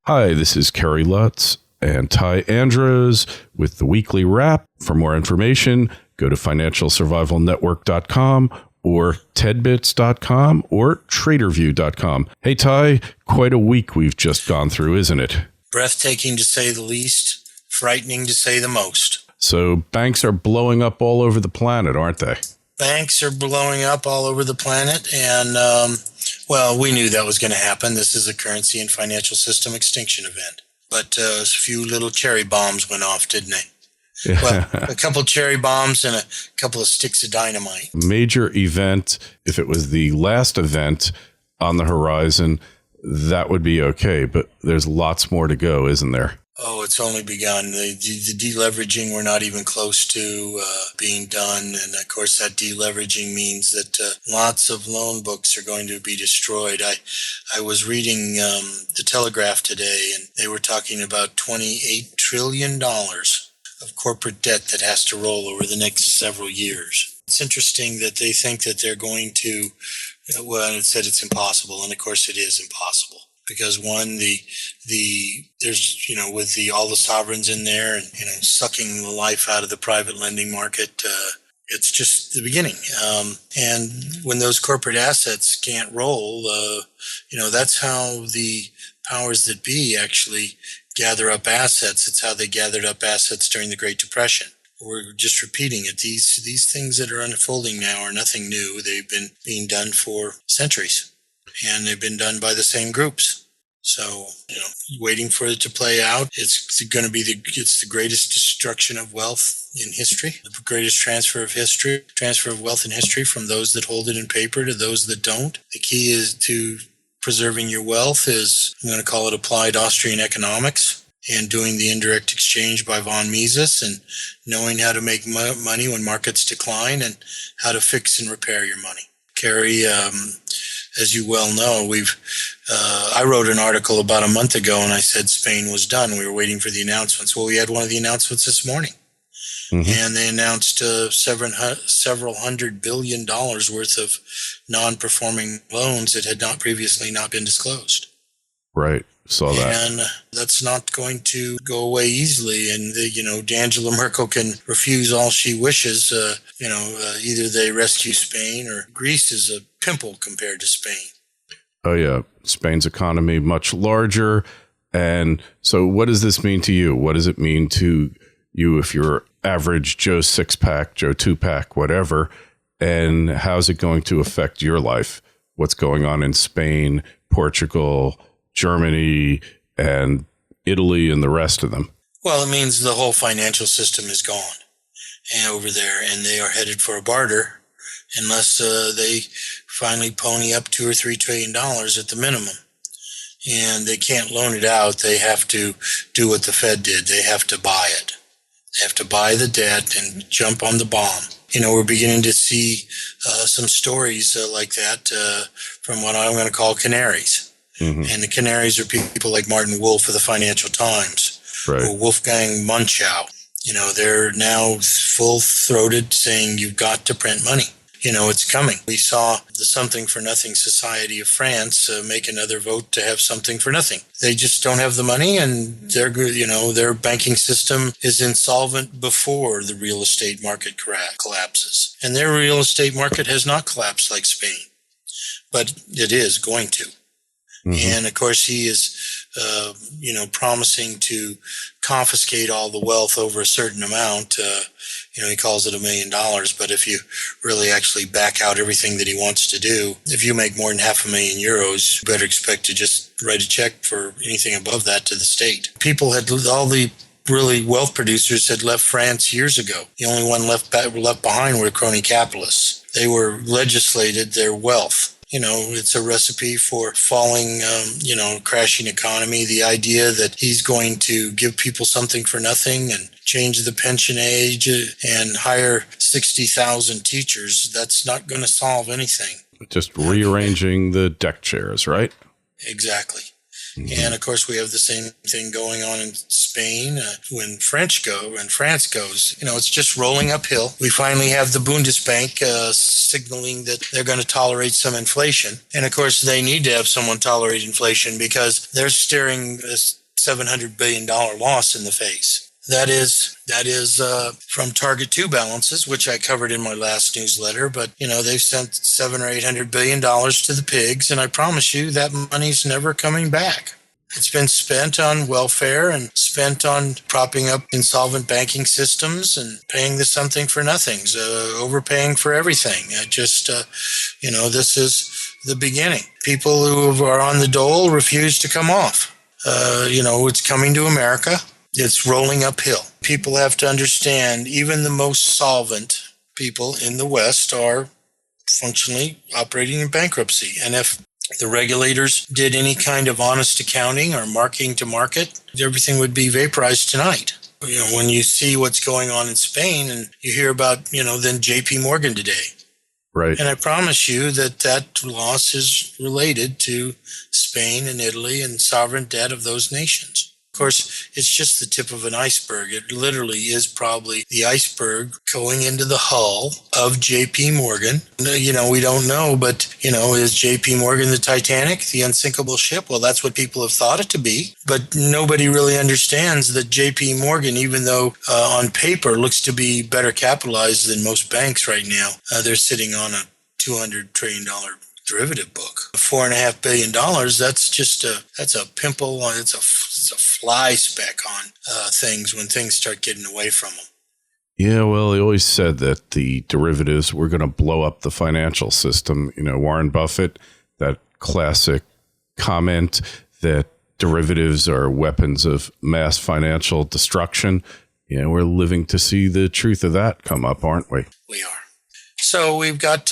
Hi, this is Kerry Lutz and Ty Andros with the weekly wrap. For more information, go to financialsurvivalnetwork.com or tedbits.com or traderview.com. Hey, Ty, quite a week we've just gone through, isn't it? Breathtaking to say the least, frightening to say the most. So banks are blowing up all over the planet, aren't they? Banks are blowing up all over the planet, and, we knew that was going to happen. This is a currency and financial system extinction event. But a few little cherry bombs went off, didn't they? Yeah. Well, a couple of cherry bombs and a couple of sticks of dynamite. Major event, if it was the last event on the horizon, that would be okay. But there's lots more to go, isn't there? Oh, it's only begun. The deleveraging, we're not even close to being done. And, of course, that deleveraging means that lots of loan books are going to be destroyed. I was reading the Telegraph today, and they were talking about $28 trillion of corporate debt that has to roll over the next several years. It's interesting that they think that they're going to, it said it's impossible. And, of course, it is impossible. Because one, there's, with all the sovereigns in there and, sucking the life out of the private lending market, it's just the beginning. And when those corporate assets can't roll, that's how the powers that be actually gather up assets. It's how they gathered up assets during the Great Depression. We're just repeating it. These things that are unfolding now are nothing new. They've been being done for centuries. And they've been done by the same groups. So, waiting for it to play out, it's going to be it's the greatest destruction of wealth in history, the greatest transfer of wealth in history from those that hold it in paper to those that don't. The key is to preserving your wealth is, I'm going to call it applied Austrian economics, and doing the indirect exchange by von Mises, and knowing how to make money when markets decline and how to fix and repair your money. Kerry, as you well know, I wrote an article about a month ago, and I said Spain was done. We were waiting for the announcements. Well, we had one of the announcements this morning, and they announced several $100 billion worth of non-performing loans that had not previously been disclosed. Right. Saw that. And that's not going to go away easily. And, Angela Merkel can refuse all she wishes. Either they rescue Spain or Greece is a pimple compared to Spain. Oh, yeah. Spain's economy much larger. And so what does this mean to you? What does it mean to you if you're average Joe 6-pack, Joe 2-pack, whatever? And how's it going to affect your life? What's going on in Spain, Portugal, Germany, and Italy, and the rest of them? Well, it means the whole financial system is gone over there, and they are headed for a barter unless they finally pony up $2 or $3 trillion at the minimum. And they can't loan it out. They have to do what the Fed did. They have to buy it. They have to buy the debt and jump on the bomb. We're beginning to see some stories like that from what I'm going to call canaries. Mm-hmm. And the canaries are people like Martin Wolf of the Financial Times, right, or Wolfgang Munchau. They're now full-throated saying you've got to print money. It's coming. We saw the Something for Nothing Society of France make another vote to have something for nothing. They just don't have the money, and their banking system is insolvent before the real estate market collapses. And their real estate market has not collapsed like Spain, but it is going to. Mm-hmm. And, of course, he is, promising to confiscate all the wealth over a certain amount. He calls it $1 million. But if you really actually back out everything that he wants to do, if you make more than €500,000, you better expect to just write a check for anything above that to the state. All the really wealth producers had left France years ago. The only one left behind were crony capitalists. They were legislated their wealth. It's a recipe for falling, crashing economy. The idea that he's going to give people something for nothing and change the pension age and hire 60,000 teachers, that's not going to solve anything. Just rearranging the deck chairs, right? Exactly. And of course, we have the same thing going on in Spain. When France goes, it's just rolling uphill. We finally have the Bundesbank signaling that they're going to tolerate some inflation. And of course, they need to have someone tolerate inflation because they're staring a $700 billion loss in the face. That is from Target 2 balances, which I covered in my last newsletter. But, they've sent $700 or $800 billion to the pigs. And I promise you that money's never coming back. It's been spent on welfare and spent on propping up insolvent banking systems and paying the something for nothings, overpaying for everything. This is the beginning. People who are on the dole refuse to come off. It's coming to America. It's rolling uphill. People have to understand even the most solvent people in the West are functionally operating in bankruptcy. And if the regulators did any kind of honest accounting or marking to market, everything would be vaporized tonight. When you see what's going on in Spain and you hear about, then JP Morgan today. Right. And I promise you that loss is related to Spain and Italy and sovereign debt of those nations. Of course, it's just the tip of an iceberg. It literally is probably the iceberg going into the hull of JP Morgan. We don't know, but, is JP Morgan the Titanic, the unsinkable ship? Well, that's what people have thought it to be. But nobody really understands that JP Morgan, even though on paper looks to be better capitalized than most banks right now, they're sitting on a $200 trillion derivative book. $4.5 billion, that's a pimple, it's a fly speck on things when things start getting away from them. Yeah, well, they always said that the derivatives were going to blow up the financial system. Warren Buffett, that classic comment that derivatives are weapons of mass financial destruction. We're living to see the truth of that come up, aren't we? We are. So we've got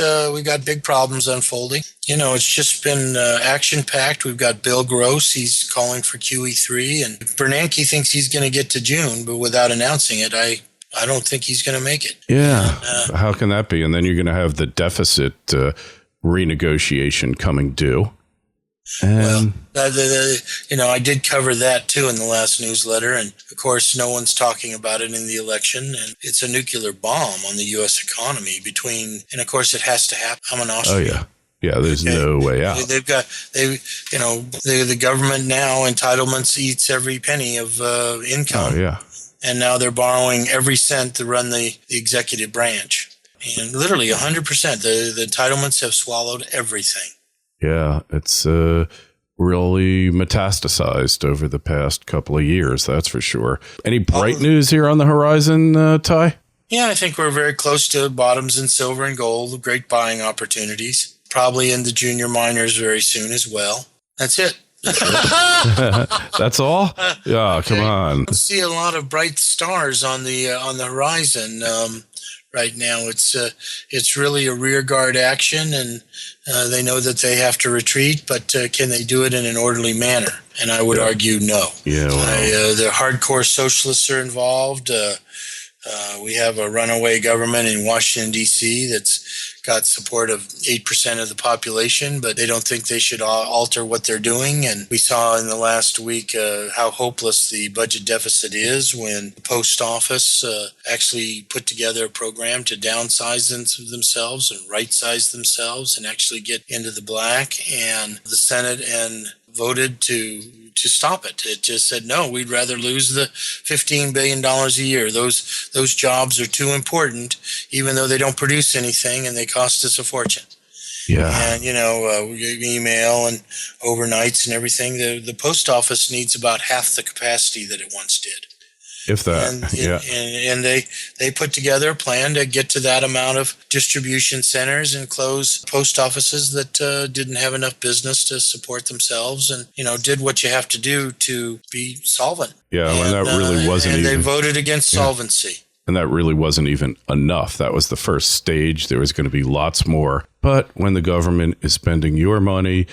big problems unfolding. It's just been action-packed. We've got Bill Gross. He's calling for QE3. And Bernanke thinks he's going to get to June, but without announcing it, I don't think he's going to make it. Yeah. How can that be? And then you're going to have the deficit renegotiation coming due. Well, I did cover that too in the last newsletter, and of course, no one's talking about it in the election. And it's a nuclear bomb on the U.S. economy. And of course, it has to happen. I'm an Austrian. Oh yeah, there's no way out. The government now entitlements eats every penny of income. Oh yeah, and now they're borrowing every cent to run the executive branch, and literally 100%. The entitlements have swallowed everything. Yeah, it's really metastasized over the past couple of years, that's for sure. Any bright news here on the horizon, Ty? Yeah, I think we're very close to bottoms in silver and gold, great buying opportunities. Probably in the junior miners very soon as well. That's it. That's all? Yeah, come on. I see a lot of bright stars on the horizon. Right now, it's really a rearguard action, and they know that they have to retreat, but can they do it in an orderly manner? And I would argue no. Yeah, the hardcore socialists are involved. We have a runaway government in Washington, D.C. that's got support of 8% of the population, but they don't think they should alter what they're doing. And we saw in the last week how hopeless the budget deficit is when the post office actually put together a program to downsize themselves and right-size themselves and actually get into the black. And the Senate voted to stop it. It just said, no, we'd rather lose the $15 billion a year. Those jobs are too important, even though they don't produce anything and they cost us a fortune. Yeah. And, email and overnights and everything. The post office needs about half the capacity that it once did. If that, and they put together a plan to get to that amount of distribution centers and close post offices that didn't have enough business to support themselves, and did what you have to do to be solvent. Yeah, and that really wasn't. And they voted against solvency. And that really wasn't even enough. That was the first stage. There was going to be lots more. But when the government is spending your money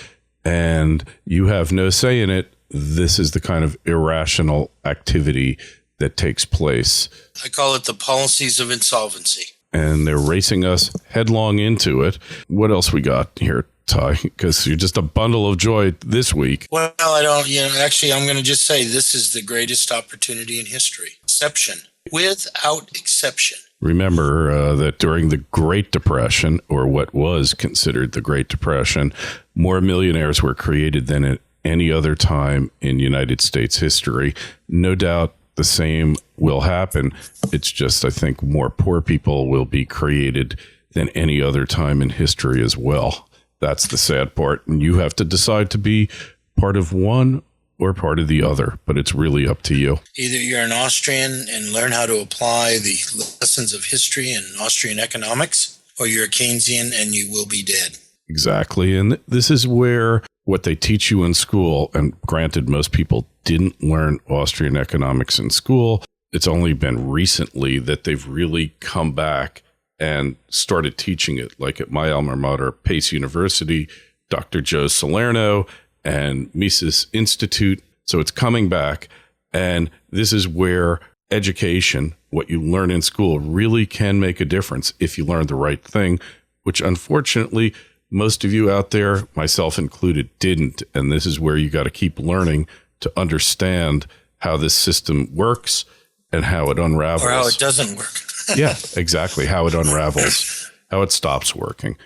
and you have no say in it, this is the kind of irrational activity that takes place. I call it the policies of insolvency. And they're racing us headlong into it. What else we got here, Ty, because you're just a bundle of joy this week. Well, I don't, actually, I'm going to just say this is the greatest opportunity in history. Exception. Without exception. Remember that during the Great Depression, or what was considered the Great Depression, more millionaires were created than at any other time in United States history. No doubt the same will happen. It's just, I think, more poor people will be created than any other time in history as well. That's the sad part. And you have to decide to be part of one or part of the other, but it's really up to you. Either you're an Austrian and learn how to apply the lessons of history and Austrian economics, or you're a Keynesian and you will be dead. Exactly. And this is where what they teach you in school, and granted, most people didn't learn Austrian economics in school. It's only been recently that they've really come back and started teaching it, like at my alma mater, Pace University, Dr. Joe Salerno, and Mises Institute. So it's coming back. And this is where education, what you learn in school, really can make a difference if you learn the right thing, which unfortunately, most of you out there, myself included, didn't. And this is where you got to keep learning to understand how this system works and how it unravels. Or how it doesn't work. Yeah, exactly. How it unravels, how it stops working,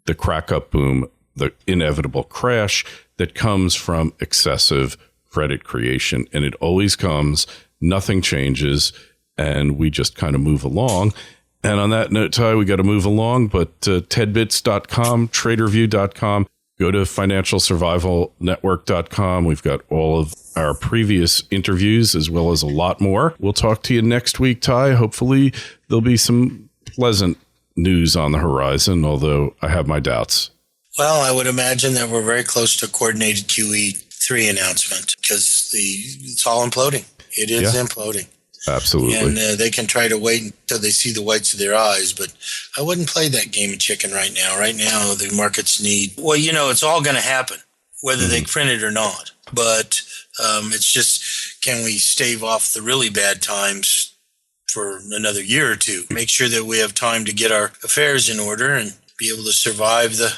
the crack up boom, the inevitable crash that comes from excessive credit creation. And it always comes, nothing changes, and we just kind of move along. And on that note, Ty, we got to move along, but tedbits.com, traderview.com, go to financialsurvivalnetwork.com. We've got all of our previous interviews as well as a lot more. We'll talk to you next week, Ty. Hopefully there'll be some pleasant news on the horizon, although I have my doubts. Well, I would imagine that we're very close to a coordinated QE3 announcement because it's all imploding. It is imploding. Absolutely. And they can try to wait until they see the whites of their eyes, but I wouldn't play that game of chicken right now. Right now, the markets need, it's all going to happen, whether they print it or not. But it's just, can we stave off the really bad times for another year or two? Make sure that we have time to get our affairs in order and be able to survive the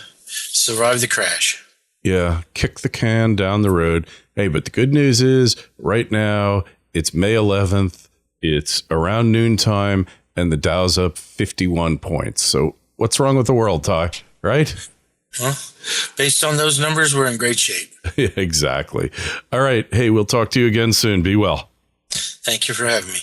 crash. Yeah, kick the can down the road. Hey, but the good news is right now it's May 11th. It's around noontime and the Dow's up 51 points. So what's wrong with the world, Ty? Right? Well, based on those numbers, we're in great shape. Exactly. All right. Hey, we'll talk to you again soon. Be well. Thank you for having me.